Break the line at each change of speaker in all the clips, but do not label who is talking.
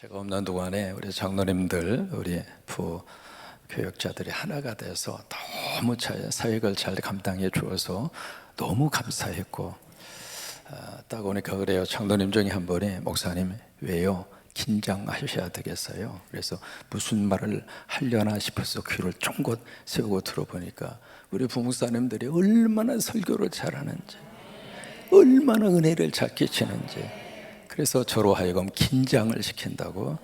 제가 없는 동안에 우리 장로님들, 우리 부교역자들이 하나가 돼서 너무 사역을 잘 감당해 주어서 너무 감사했고, 딱 오니까 그래요. 장로님 중에 한 분이 목사님 왜요? 긴장하셔야 되겠어요. 그래서 무슨 말을 하려나 싶어서 귀를 쫑긋 세우고 들어보니까 우리 부목사님들이 얼마나 설교를 잘하는지, 얼마나 은혜를 잘 끼치는지, 그래서 저로 하여금 긴장을 시킨다고.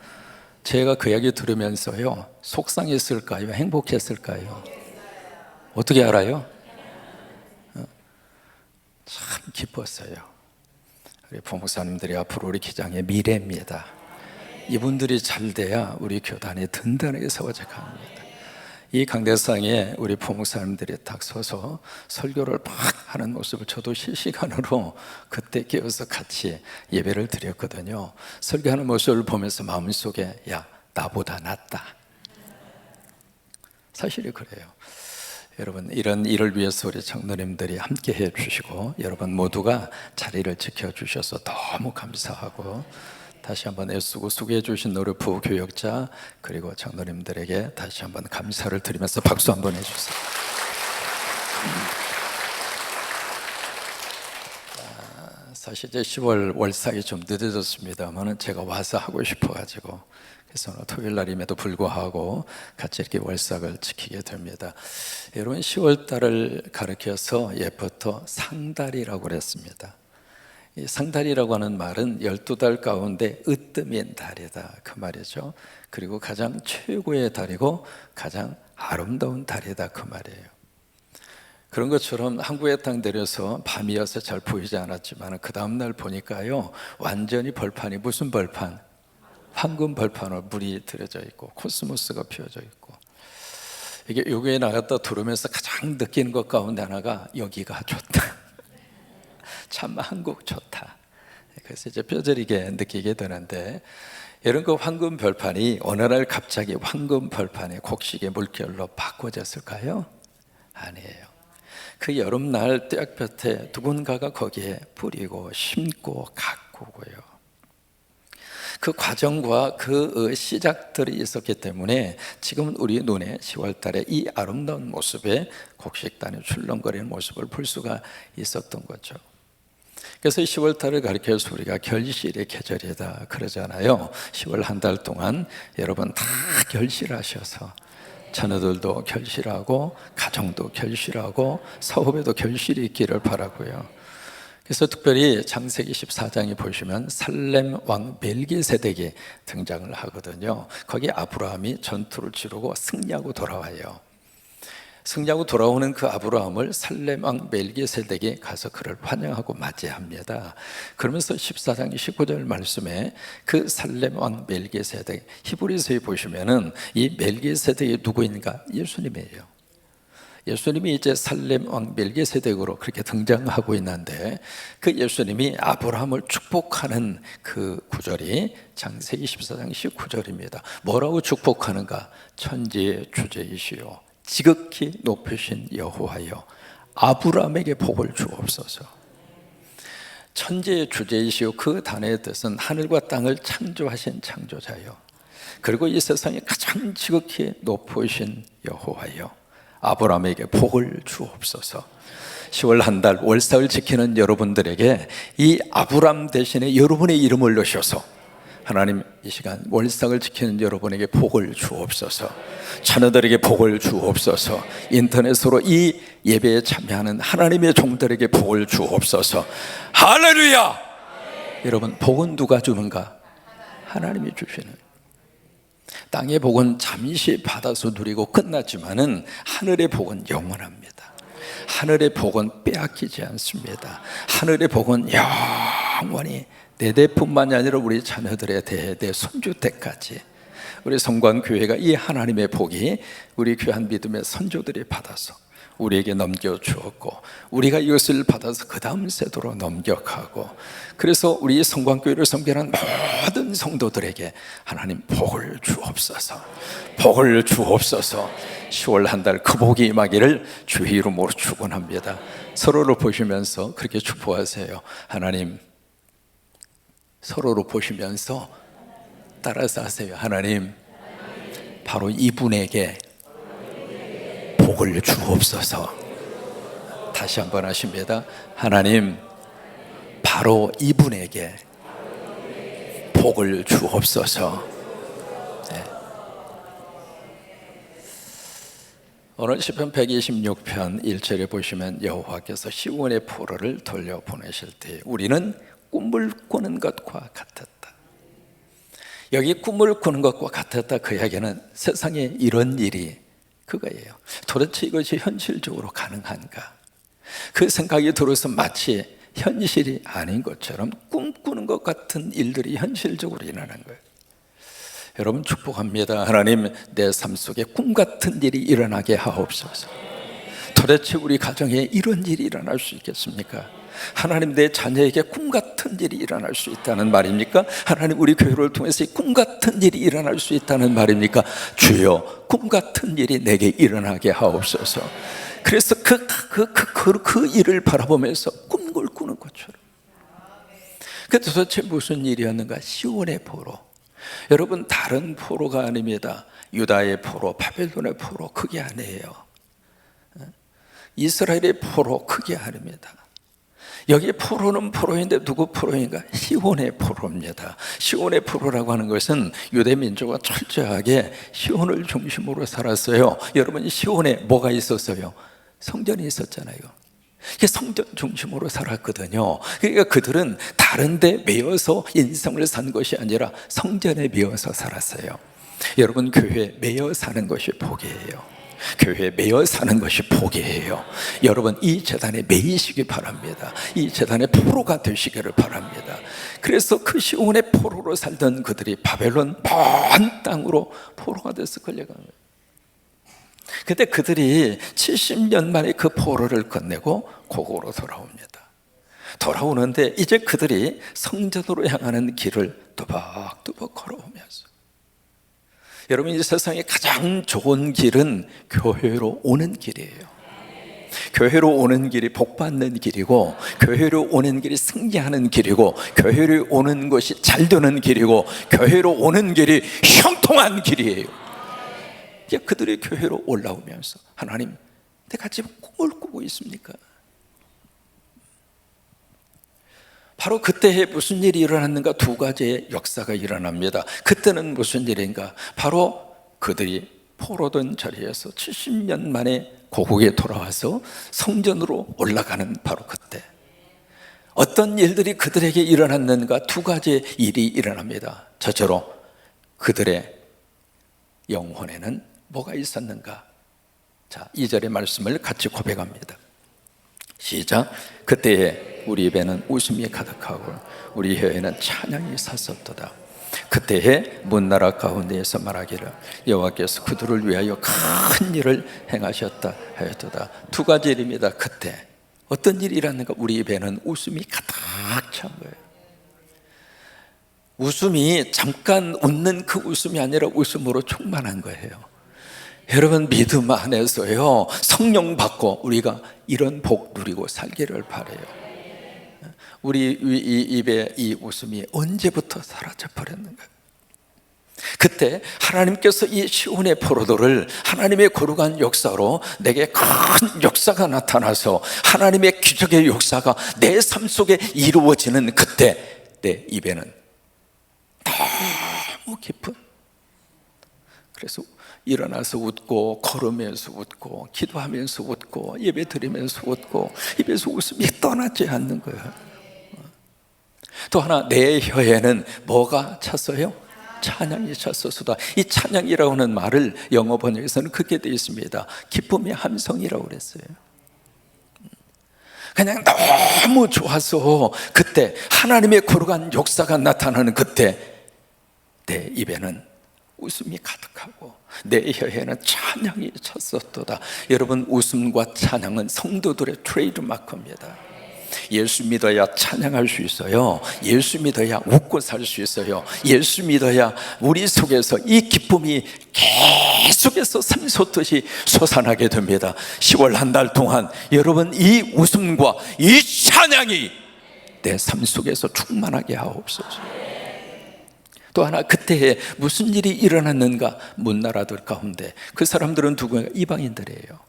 제가 그 이야기 들으면서요, 속상했을까요? 행복했을까요? 어떻게 알아요? 참 기뻤어요. 우리 부목사님들이 앞으로 우리 기장의 미래입니다. 이분들이 잘 돼야 우리 교단이 든든하게 세워져 갑니다. 이 강대상에 우리 부목사님들이 딱 서서 설교를 막 하는 모습을 저도 실시간으로 그때 끼어서 같이 예배를 드렸거든요. 설교하는 모습을 보면서 마음속에 야, 나보다 낫다. 사실이 그래요. 여러분, 이런 일을 위해서 우리 장로님들이 함께 해 주시고 여러분 모두가 자리를 지켜주셔서 너무 감사하고, 다시 한번 애쓰고 수고해 주신 우리 부교역자 그리고 장로님들에게 다시 한번 감사를 드리면서 박수 한번 해주세요. 사실 이제 10월 월삭이 좀 늦어졌습니다만 제가 와서 하고 싶어가지고, 그래서 토요일 날임에도 불구하고 같이 이렇게 월삭을 지키게 됩니다. 여러분, 10월 달을 가리켜서 예부터 상달이라고 그랬습니다. 이 상달이라고 하는 말은 12달 가운데 으뜸인 달이다, 그 말이죠. 그리고 가장 최고의 달이고 가장 아름다운 달이다, 그 말이에요. 그런 것처럼 한국의 땅 내려서 밤이어서 잘 보이지 않았지만 그 다음날 보니까요, 완전히 벌판이 무슨 벌판? 황금 벌판으로 물이 들여져 있고 코스모스가 피어져 있고, 이게 여기에 나갔다 들어오면서 가장 느끼는 것 가운데 하나가 여기가 좋다. 참 한국 좋다. 그래서 이제 뼈저리게 느끼게 되는데, 이런 그 황금 벌판이 어느 날 갑자기 황금 벌판의 곡식의 물결로 바꿔졌을까요? 아니에요. 그 여름날 떼약볕에 누군가가 거기에 뿌리고 심고 가꾸고요, 그 과정과 그 시작들이 있었기 때문에 지금 우리 눈에 10월 달에 이 아름다운 모습에 곡식단이 출렁거리는 모습을 볼 수가 있었던 거죠. 그래서 10월 달을 가리켜서 우리가 결실의 계절이다 그러잖아요. 10월 한 달 동안 여러분 다 결실하셔서 자녀들도 결실하고 가정도 결실하고 사업에도 결실이 있기를 바라고요. 그래서 특별히 창세기 14장에 보시면 살렘 왕 멜기세덱이 등장을 하거든요. 거기 아브라함이 전투를 치르고 승리하고 돌아와요. 승리하고 돌아오는 그 아브라함을 살렘 왕 멜기세덱이 가서 그를 환영하고 맞이합니다. 그러면서 14장 19절 말씀에 그 살렘 왕 멜기세덱, 히브리서에 보시면은 이 멜기세덱이 누구인가? 예수님이에요. 예수님이 이제 살렘 왕 멜기세덱으로 그렇게 등장하고 있는데, 그 예수님이 아브라함을 축복하는 그 구절이 창세기 14장 19절입니다. 뭐라고 축복하는가? 천지의 주제이시오 지극히 높으신 여호와여, 아브라함에게 복을 주옵소서. 천지의 주제이시오, 그 단어의 뜻은 하늘과 땅을 창조하신 창조자요, 그리고 이 세상에 가장 지극히 높으신 여호와여, 아브라함에게 복을 주옵소서. 10월 한 달 월삭을 지키는 여러분들에게 이 아브라함 대신에 여러분의 이름을 넣으셔서 하나님, 이 시간 월삭을 지키는 여러분에게 복을 주옵소서. 자녀들에게 복을 주옵소서. 인터넷으로 이 예배에 참여하는 하나님의 종들에게 복을 주옵소서. 할렐루야! 여러분, 복은 누가 주는가? 하나님이 주시는. 땅의 복은 잠시 받아서 누리고 끝났지만은 하늘의 복은 영원합니다. 하늘의 복은 빼앗기지 않습니다. 하늘의 복은 영원히 내 대뿐만이 아니라 우리 자녀들의 대 손주 때까지 우리 성광교회가 이 하나님의 복이 우리 귀한 믿음의 선조들이 받아서 우리에게 넘겨주었고, 우리가 이것을 받아서 그 다음 세대로 넘겨가고, 그래서 우리 성광교회를 섬기는 모든 성도들에게 하나님 복을 주옵소서. 복을 주옵소서. 10월 한 달 그 복이 임하기를 주의 이름으로 축원합니다. 서로를 보시면서 그렇게 축복하세요. 하나님, 서로를 보시면서 따라서 하세요. 하나님, 바로 이분에게 복을 주옵소서. 다시 한번 하십니다. 하나님, 바로 이분에게 복을 주옵소서. 네. 오늘 시편 126편 1절에 보시면 여호와께서 시온의 포로를 돌려보내실 때 우리는 꿈을 꾸는 것과 같았다. 여기 꿈을 꾸는 것과 같았다, 그 이야기는 세상에 이런 일이 그거예요. 도대체 이것이 현실적으로 가능한가? 그 생각이 들어서 마치 현실이 아닌 것처럼 꿈꾸는 것 같은 일들이 현실적으로 일어나는 거예요. 여러분 축복합니다. 하나님, 내 삶 속에 꿈 같은 일이 일어나게 하옵소서. 도대체 우리 가정에 이런 일이 일어날 수 있겠습니까? 하나님, 내 자녀에게 꿈 같은 일이 일어날 수 있다는 말입니까? 하나님, 우리 교회를 통해서 꿈 같은 일이 일어날 수 있다는 말입니까? 주여, 꿈 같은 일이 내게 일어나게 하옵소서. 그래서 그 일을 바라보면서 꿈을 꾸는 것처럼. 그 도대체 무슨 일이었는가? 시온의 포로. 여러분, 다른 포로가 아닙니다. 유다의 포로, 바벨론의 포로, 그게 아니에요. 이스라엘의 포로, 그게 아닙니다. 여기 포로는 포로인데 누구 포로인가? 시온의 포로입니다. 시온의 포로라고 하는 것은 유대 민족은 철저하게 시온을 중심으로 살았어요. 여러분, 시온에 뭐가 있었어요? 성전이 있었잖아요. 성전 중심으로 살았거든요. 그러니까 그들은 다른 데 매여서 인생을 산 것이 아니라 성전에 매여서 살았어요. 여러분, 교회에 매여 사는 것이 복이에요. 교회에 매여 사는 것이 복이에요. 여러분, 이 재단에 매이시기 바랍니다. 이 재단의 포로가 되시기를 바랍니다. 그래서 그 시온의 포로로 살던 그들이 바벨론 먼 땅으로 포로가 돼서 끌려간 거예요. 그때 그들이 70년 만에 그 포로를 건네고 고국으로 돌아옵니다. 돌아오는데 이제 그들이 성전으로 향하는 길을 또박또박 걸어오면서, 여러분, 이 세상에 가장 좋은 길은 교회로 오는 길이에요. 교회로 오는 길이 복받는 길이고, 교회로 오는 길이 승리하는 길이고, 교회로 오는 것이 잘 되는 길이고, 교회로 오는 길이 형통한 길이에요. 그들이 교회로 올라오면서, 하나님, 내가 지금 꿈을 꾸고 있습니까? 바로 그때에 무슨 일이 일어났는가? 두 가지의 역사가 일어납니다. 그때는 무슨 일인가? 바로 그들이 포로된 자리에서 70년 만에 고국에 돌아와서 성전으로 올라가는 바로 그때 어떤 일들이 그들에게 일어났는가? 두 가지의 일이 일어납니다. 첫째로 그들의 영혼에는 뭐가 있었는가? 자, 2절의 말씀을 같이 고백합니다. 시작. 그때에 우리 입에는 웃음이 가득하고 우리 혀에는 찬양이 샀었도다. 그때에 문나라 가운데에서 말하기를 여호와께서 그들을 위하여 큰 일을 행하셨다 하였도다. 두 가지 일입니다. 그때 어떤 일이 일어났는가? 우리 입에는 웃음이 가득 찬 거예요. 웃음이 잠깐 웃는 그 웃음이 아니라 웃음으로 충만한 거예요. 여러분, 믿음 안에서요, 성령 받고 우리가 이런 복 누리고 살기를 바라요. 우리 이 입에 이 웃음이 언제부터 사라져 버렸는가? 그때 하나님께서 이 시온의 포로들을 하나님의 거룩한 역사로 내게 큰 역사가 나타나서 하나님의 기적의 역사가 내 삶 속에 이루어지는 그때 내 입에는 너무 깊은, 그래서 일어나서 웃고 걸으면서 웃고 기도하면서 웃고 예배 드리면서 웃고 입에서 웃음이 떠나지 않는 거예요. 또 하나, 내 혀에는 뭐가 찼어요? 찬양이 찼었다. 이 찬양이라고 하는 말을 영어 번역에서는 그렇게 되어 있습니다. 기쁨의 함성이라고 그랬어요. 그냥 너무 좋아서 그때 하나님의 거룩한 역사가 나타나는 그때 내 입에는 웃음이 가득하고 내 혀에는 찬양이 찼었도다. 여러분, 웃음과 찬양은 성도들의 트레이드마크입니다. 예수 믿어야 찬양할 수 있어요. 예수 믿어야 웃고 살 수 있어요. 예수 믿어야 우리 속에서 이 기쁨이 계속해서 샘솟듯이 솟아나게 됩니다. 10월 한 달 동안 여러분, 이 웃음과 이 찬양이 내 삶 속에서 충만하게 하옵소서. 또 하나 그때에 무슨 일이 일어났는가? 문나라들 가운데 그 사람들은 누구예요? 이방인들이에요.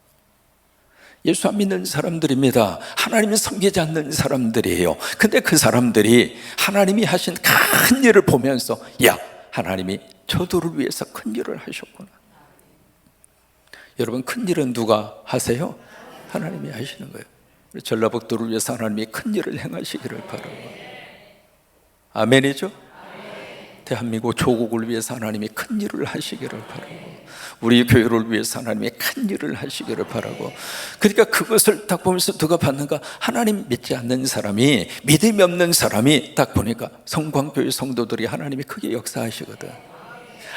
예수 안 믿는 사람들입니다. 하나님을 섬기지 않는 사람들이에요. 근데 그 사람들이 하나님이 하신 큰 일을 보면서, 야, 하나님이 저들을 위해서 큰 일을 하셨구나. 여러분, 큰 일은 누가 하세요? 하나님이 하시는 거예요. 전라북도를 위해서 하나님이 큰 일을 행하시기를 바라고. 아멘이죠? 대한민국 조국을 위해서 하나님이 큰 일을 하시기를 바라고, 우리 교회를 위해서 하나님이 큰 일을 하시기를 바라고. 그러니까 그것을 딱 보면서 누가 봤는가? 하나님 믿지 않는 사람이, 믿음이 없는 사람이 딱 보니까 성광교회 성도들이 하나님이 크게 역사하시거든.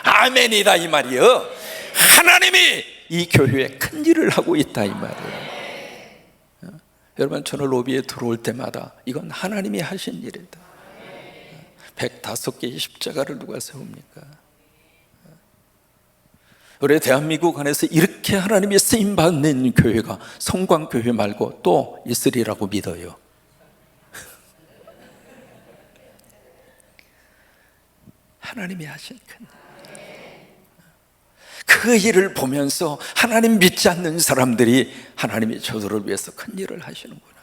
아멘이다 이 말이요. 하나님이 이 교회에 큰 일을 하고 있다 이 말이에요. 여러분, 저는 로비에 들어올 때마다 이건 하나님이 하신 일이다. 105개의 십자가를 누가 세웁니까? 우리 대한민국 안에서 이렇게 하나님의 쓰임받는 교회가 성광교회 말고 또 있으리라고 믿어요. 하나님이 하신 그 일을 보면서 하나님 믿지 않는 사람들이 하나님이 저들을 위해서 큰 일을 하시는구나.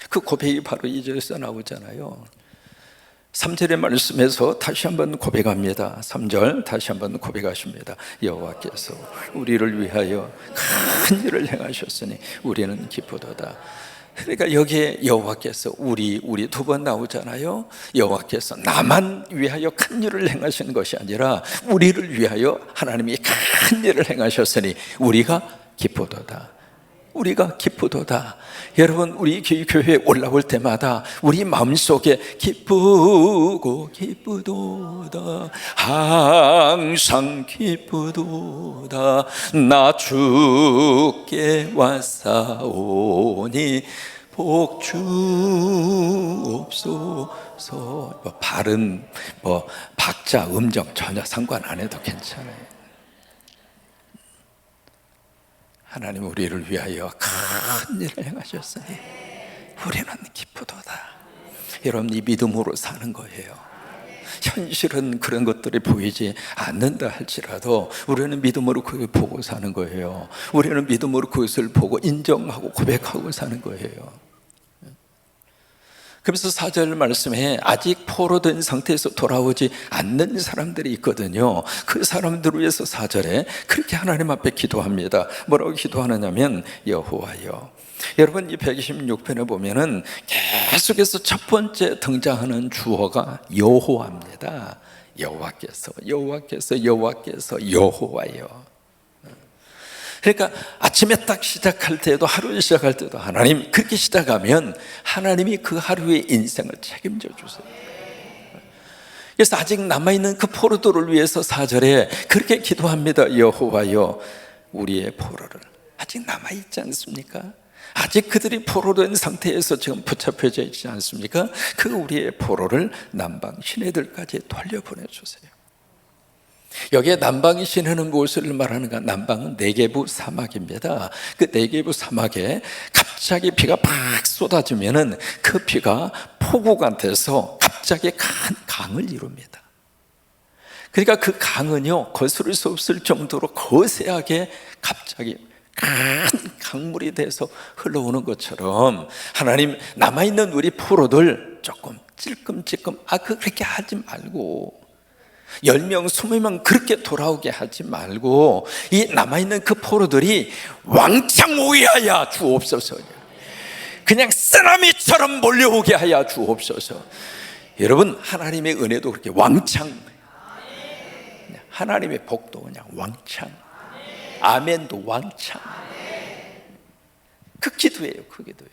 그 고백이 바로 2절에서 나오잖아요. 3절의 말씀에서 다시 한번 고백합니다. 3절 다시 한번 고백하십니다. 여호와께서 우리를 위하여 큰 일을 행하셨으니 우리는 기쁘도다. 그러니까 여기에 여호와께서 우리 두 번 나오잖아요. 여호와께서 나만 위하여 큰 일을 행하신 것이 아니라 우리를 위하여 하나님이 큰 일을 행하셨으니 우리가 기쁘도다. 우리가 기쁘도다. 여러분, 우리 교회에 올라올 때마다 우리 마음속에 기쁘고 기쁘도다, 항상 기쁘도다, 나 주께 왔사오니 복 주옵소서. 발음, 박자, 음정 전혀 상관 안 해도 괜찮아요. 하나님 우리를 위하여 큰 일을 행하셨으니 우리는 기쁘도다. 여러분, 이 믿음으로 사는 거예요. 현실은 그런 것들이 보이지 않는다 할지라도 우리는 믿음으로 그걸 보고 사는 거예요. 우리는 믿음으로 그것을 보고 인정하고 고백하고 사는 거예요. 그래서 4절 말씀에 아직 포로된 상태에서 돌아오지 않는 사람들이 있거든요. 그 사람들을 위해서 4절에 그렇게 하나님 앞에 기도합니다. 뭐라고 기도하느냐면 여호와여. 여러분, 이 126편에 보면은 계속해서 첫 번째 등장하는 주어가 여호와입니다. 여호와께서, 여호와께서, 여호와께서, 여호와여. 그러니까 아침에 딱 시작할 때도, 하루를 시작할 때도 하나님, 그렇게 시작하면 하나님이 그 하루의 인생을 책임져 주세요. 그래서 아직 남아있는 그 포로들을 위해서 4절에 그렇게 기도합니다. 여호와여, 우리의 포로를, 아직 남아있지 않습니까? 아직 그들이 포로된 상태에서 지금 붙잡혀져 있지 않습니까? 그 우리의 포로를 남방 시내들까지 돌려보내주세요. 여기에 남방이 시내는 무엇을 말하는가? 남방은 네게부 사막입니다. 그 네게부 사막에 갑자기 비가 팍 쏟아지면은 그 비가 폭우가 돼서 갑자기 큰 강을 이룹니다. 그러니까 그 강은요, 거스를 수 없을 정도로 거세하게 갑자기 큰 강물이 돼서 흘러오는 것처럼 하나님, 남아있는 우리 포로들 조금 찔끔찔끔 그렇게 하지 말고 10명, 20명 그렇게 돌아오게 하지 말고 이 남아있는 그 포로들이 왕창 오게 하여 주옵소서. 그냥 쓰나미처럼 몰려오게 하여 주옵소서. 여러분, 하나님의 은혜도 그렇게 왕창, 하나님의 복도 그냥 왕창, 아멘도 왕창. 그 기도예요, 그 기도예요.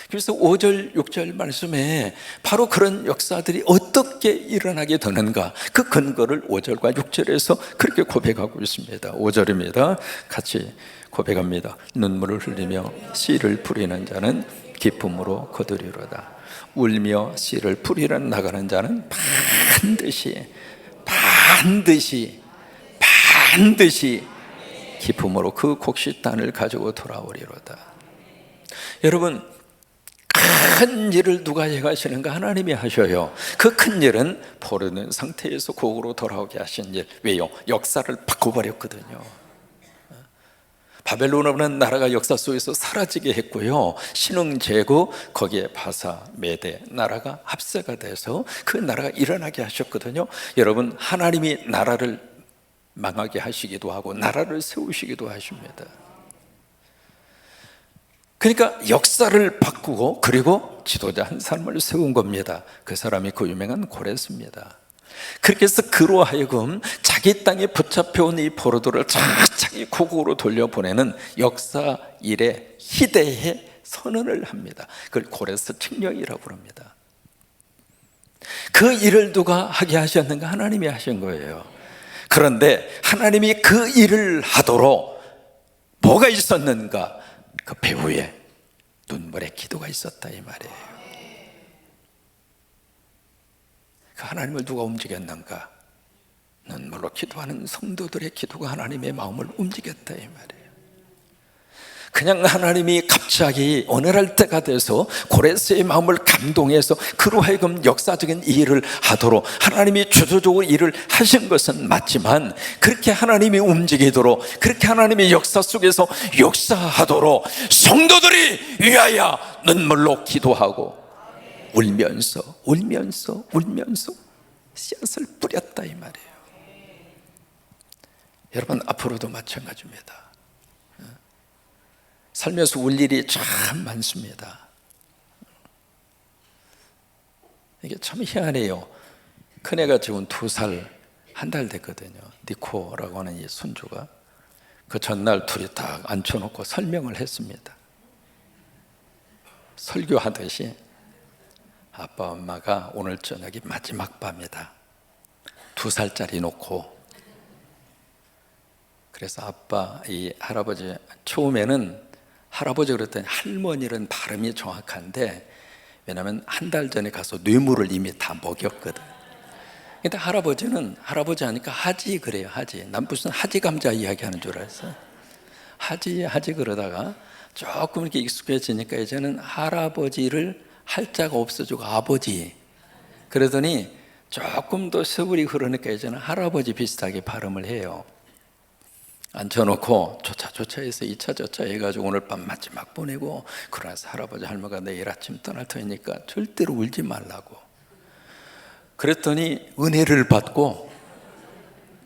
그래서 5절, 6절 말씀에 바로 그런 역사들이 어떻게 일어나게 되는가, 그 근거를 5절과 6절에서 그렇게 고백하고 있습니다. 5절입니다. 같이 고백합니다. 눈물을 흘리며 씨를 뿌리는 자는 기쁨으로 거두리로다. 울며 씨를 뿌리러 나가는 자는 반드시 기쁨으로 그 곡식단을 가지고 돌아오리로다. 여러분, 큰 일을 누가 행하시는가? 하나님이 하셔요. 그 큰 일은 포로된 상태에서 고국으로 돌아오게 하신 일. 왜요? 역사를 바꿔버렸거든요. 바벨론이라는 나라가 역사 속에서 사라지게 했고요, 신흥 제국, 거기에 바사, 메대 나라가 합세가 돼서 그 나라가 일어나게 하셨거든요. 여러분, 하나님이 나라를 망하게 하시기도 하고 나라를 세우시기도 하십니다. 그러니까 역사를 바꾸고, 그리고 지도자 한 사람을 세운 겁니다. 그 사람이 그 유명한 고레스입니다. 그렇게 해서 그로 하여금 자기 땅에 붙잡혀온 이 포로들을 차차히 고국으로 돌려보내는 역사 일의 희대의 선언을 합니다. 그걸 고레스 칙령이라고 부릅니다. 그 일을 누가 하게 하셨는가? 하나님이 하신 거예요. 그런데 하나님이 그 일을 하도록 뭐가 있었는가? 그 배후에 눈물의 기도가 있었다, 이 말이에요. 그 하나님을 누가 움직였는가? 눈물로 기도하는 성도들의 기도가 하나님의 마음을 움직였다, 이 말이에요. 그냥 하나님이 갑자기 어느 때가 돼서 고레스의 마음을 감동해서 그로 하여금 역사적인 일을 하도록 하나님이 주도적으로 일을 하신 것은 맞지만, 그렇게 하나님이 움직이도록, 그렇게 하나님의 역사 속에서 역사하도록 성도들이 위하여 눈물로 기도하고 울면서 씨앗을 뿌렸다, 이 말이에요. 여러분, 앞으로도 마찬가지입니다. 살면서 울 일이 참 많습니다. 이게 참 희한해요. 큰애가 지금 2살, 한 달 됐거든요. 니코라고 하는 이 손주가. 그 전날 둘이 딱 앉혀놓고 설명을 했습니다. 설교하듯이, 아빠 엄마가 오늘 저녁이 마지막 밤이다. 2살짜리 놓고. 그래서 아빠, 이 할아버지, 처음에는 할아버지 그랬더니 할머니는 발음이 정확한데, 왜냐하면 한 달 전에 가서 뇌물을 이미 다 먹였거든. 근데 할아버지는 할아버지 하니까 하지 그래요. 하지. 난 무슨 하지 감자 이야기하는 줄 알았어. 하지 그러다가 조금 이렇게 익숙해지니까 이제는 할아버지를 할자가 없어지고 아버지. 그러더니 조금 더 세월이 흐르니까 이제는 할아버지 비슷하게 발음을 해요. 앉혀놓고 조차 해서 2차 조차 해가지고 오늘 밤 마지막 보내고, 그러나서 할아버지 할머니가 내일 아침 떠날 터니까 절대로 울지 말라고. 그랬더니 은혜를 받고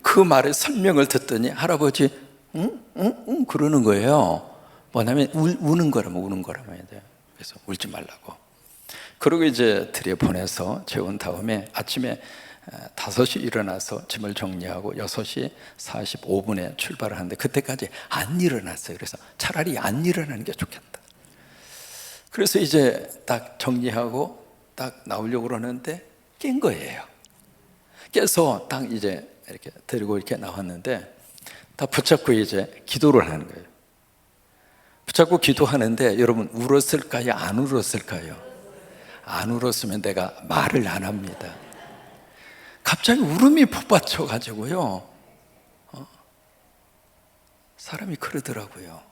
그 말의 설명을 듣더니 할아버지 응 그러는 거예요. 뭐냐면 우는 거라면 돼요. 그래서 울지 말라고. 그리고 이제 들여보내서 재운 다음에 아침에 5시 일어나서 짐을 정리하고 6시 45분에 출발을 하는데 그때까지 안 일어났어요. 그래서 차라리 안 일어나는 게 좋겠다. 그래서 이제 딱 정리하고 딱 나오려고 그러는데 깬 거예요. 깨서 딱 이제 이렇게 데리고 이렇게 나왔는데, 다 붙잡고 이제 기도를 하는 거예요. 붙잡고 기도하는데, 여러분 울었을까요? 안 울었을까요? 안 울었으면 내가 말을 안 합니다. 갑자기 울음이 폭받쳐 가지고요, 사람이 그러더라고요.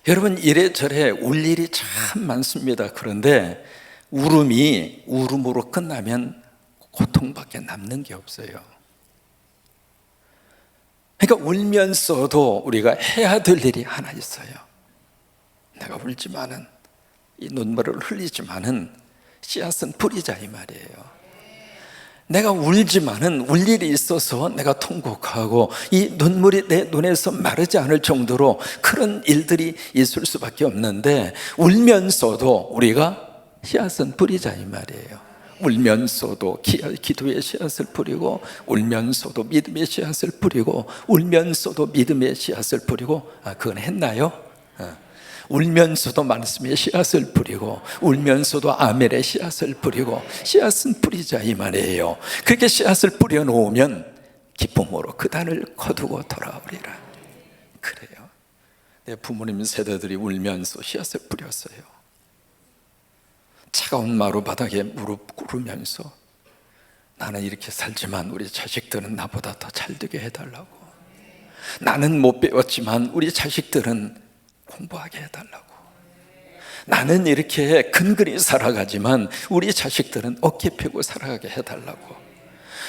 여러분, 이래저래 울 일이 참 많습니다. 그런데 울음이 울음으로 끝나면 고통밖에 남는 게 없어요. 그러니까 울면서도 우리가 해야 될 일이 하나 있어요. 내가 울지만은, 이 눈물을 흘리지만은 씨앗은 뿌리자, 이 말이에요. 내가 울지만은 울 일이 있어서 내가 통곡하고 이 눈물이 내 눈에서 마르지 않을 정도로 그런 일들이 있을 수밖에 없는데, 울면서도 우리가 씨앗은 뿌리자, 이 말이에요. 울면서도 기도의 씨앗을 뿌리고, 울면서도 믿음의 씨앗을 뿌리고, 울면서도 믿음의 씨앗을 뿌리고. 그건 했나요? 울면서도 말씀의 씨앗을 뿌리고, 울면서도 아멘의 씨앗을 뿌리고. 씨앗은 뿌리자, 이 말이에요. 그렇게 씨앗을 뿌려놓으면 기쁨으로 그 단을 거두고 돌아오리라. 그래요. 내 부모님 세대들이 울면서 씨앗을 뿌렸어요. 차가운 마루 바닥에 무릎 꿇으면서, 나는 이렇게 살지만 우리 자식들은 나보다 더 잘되게 해달라고. 나는 못 배웠지만 우리 자식들은 공부하게 해달라고. 나는 이렇게 근근히 살아가지만 우리 자식들은 어깨 펴고 살아가게 해달라고.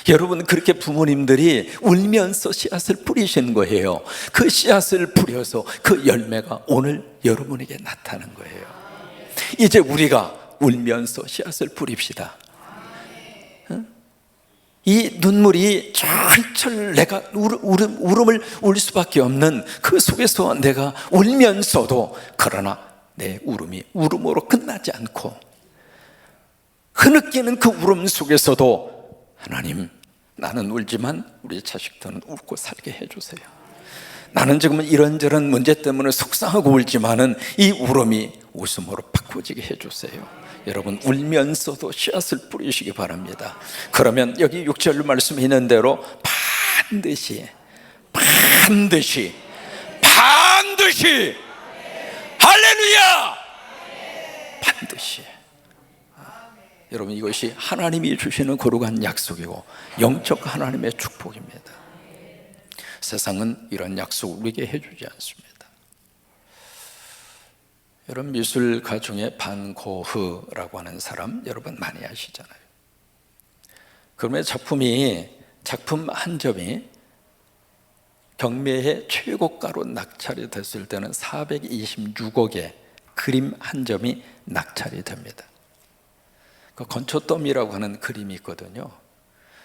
여러분, 그렇게 부모님들이 울면서 씨앗을 뿌리시는 거예요. 그 씨앗을 뿌려서 그 열매가 오늘 여러분에게 나타나는 거예요. 이제 우리가 울면서 씨앗을 뿌립시다. 이 눈물이 철철 내가 울음을 울 수밖에 없는 그 속에서 내가 울면서도, 그러나 내 울음이 울음으로 끝나지 않고 흐느끼는 그 울음 속에서도 하나님, 나는 울지만 우리 자식들은 웃고 살게 해주세요. 나는 지금 이런저런 문제 때문에 속상하고 울지만은 이 울음이 웃음으로 바꿔지게 해주세요. 여러분, 울면서도 씨앗을 뿌리시기 바랍니다. 그러면 여기 6절 말씀에 있는 대로 반드시 할렐루야! 반드시. 여러분, 이것이 하나님이 주시는 거룩한 약속이고 영적 하나님의 축복입니다. 세상은 이런 약속을 우리에게 해주지 않습니다. 여러분, 미술가 중에 반고흐라고 하는 사람 여러분 많이 아시잖아요. 그러면 작품 한 점이 경매의 최고가로 낙찰이 됐을 때는 426억의 그림 한 점이 낙찰이 됩니다. 그 건초더미라고 하는 그림이 있거든요.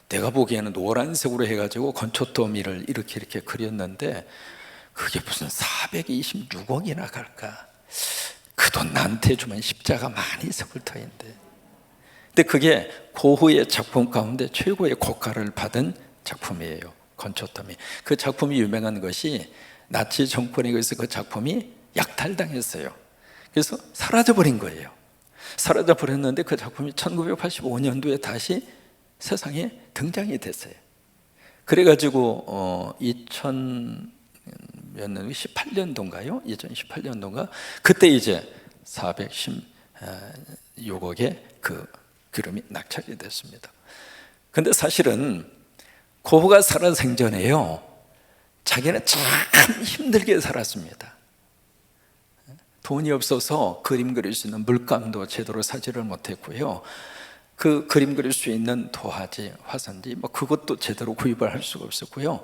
내가 보기에는 노란색으로 해가지고 건초더미를 이렇게 그렸는데 그게 무슨 426억이나 갈까? 그 돈 나한테 주면 십자가 많이 섞을 터인데. 근데 그게 고흐의 작품 가운데 최고의 고가를 받은 작품이에요. 건초더미. 그 작품이 유명한 것이 나치 정권에 의해서 그 작품이 약탈당했어요. 그래서 사라져버린 거예요. 사라져버렸는데 그 작품이 1985년도에 다시 세상에 등장이 됐어요. 그래가지고 2018년도인가요? 2018년도인가? 그때 이제 416억의 그 그림이 낙찰이 됐습니다. 근데 사실은 고흐가 살아생전에요, 자기는 참 힘들게 살았습니다. 돈이 없어서 그림 그릴 수 있는 물감도 제대로 사지를 못했고요, 그 그림 그릴 수 있는 도화지, 화산지 그것도 제대로 구입을 할 수가 없었고요.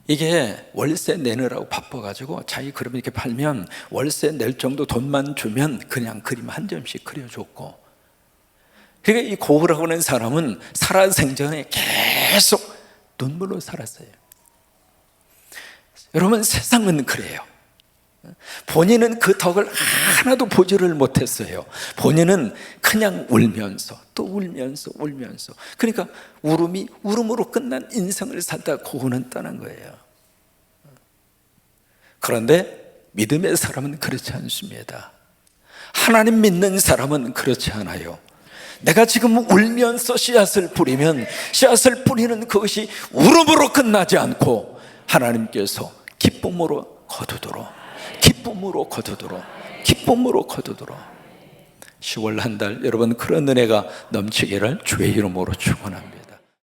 이게 월세 내느라고 바빠가지고 자기 그림 이렇게 팔면 월세 낼 정도 돈만 주면 그냥 그림 한 점씩 그려줬고, 그러니까 이 고흐라고 하는 사람은 살아생전에 계속 눈물로 살았어요. 여러분, 세상은 그래요. 본인은 그 덕을 하나도 보지를 못했어요. 본인은 그냥 울면서 또 울면서. 그러니까 울음으로 끝난 인생을 살다 고흐는 떠난 거예요. 그런데 믿음의 사람은 그렇지 않습니다. 하나님 믿는 사람은 그렇지 않아요. 내가 지금 울면서 씨앗을 뿌리면 씨앗을 뿌리는 그것이 울음으로 끝나지 않고 하나님께서 기쁨으로 거두도록 10월 한 달 여러분 그런 은혜가 넘치기를 주의 이름으로 축원합니다.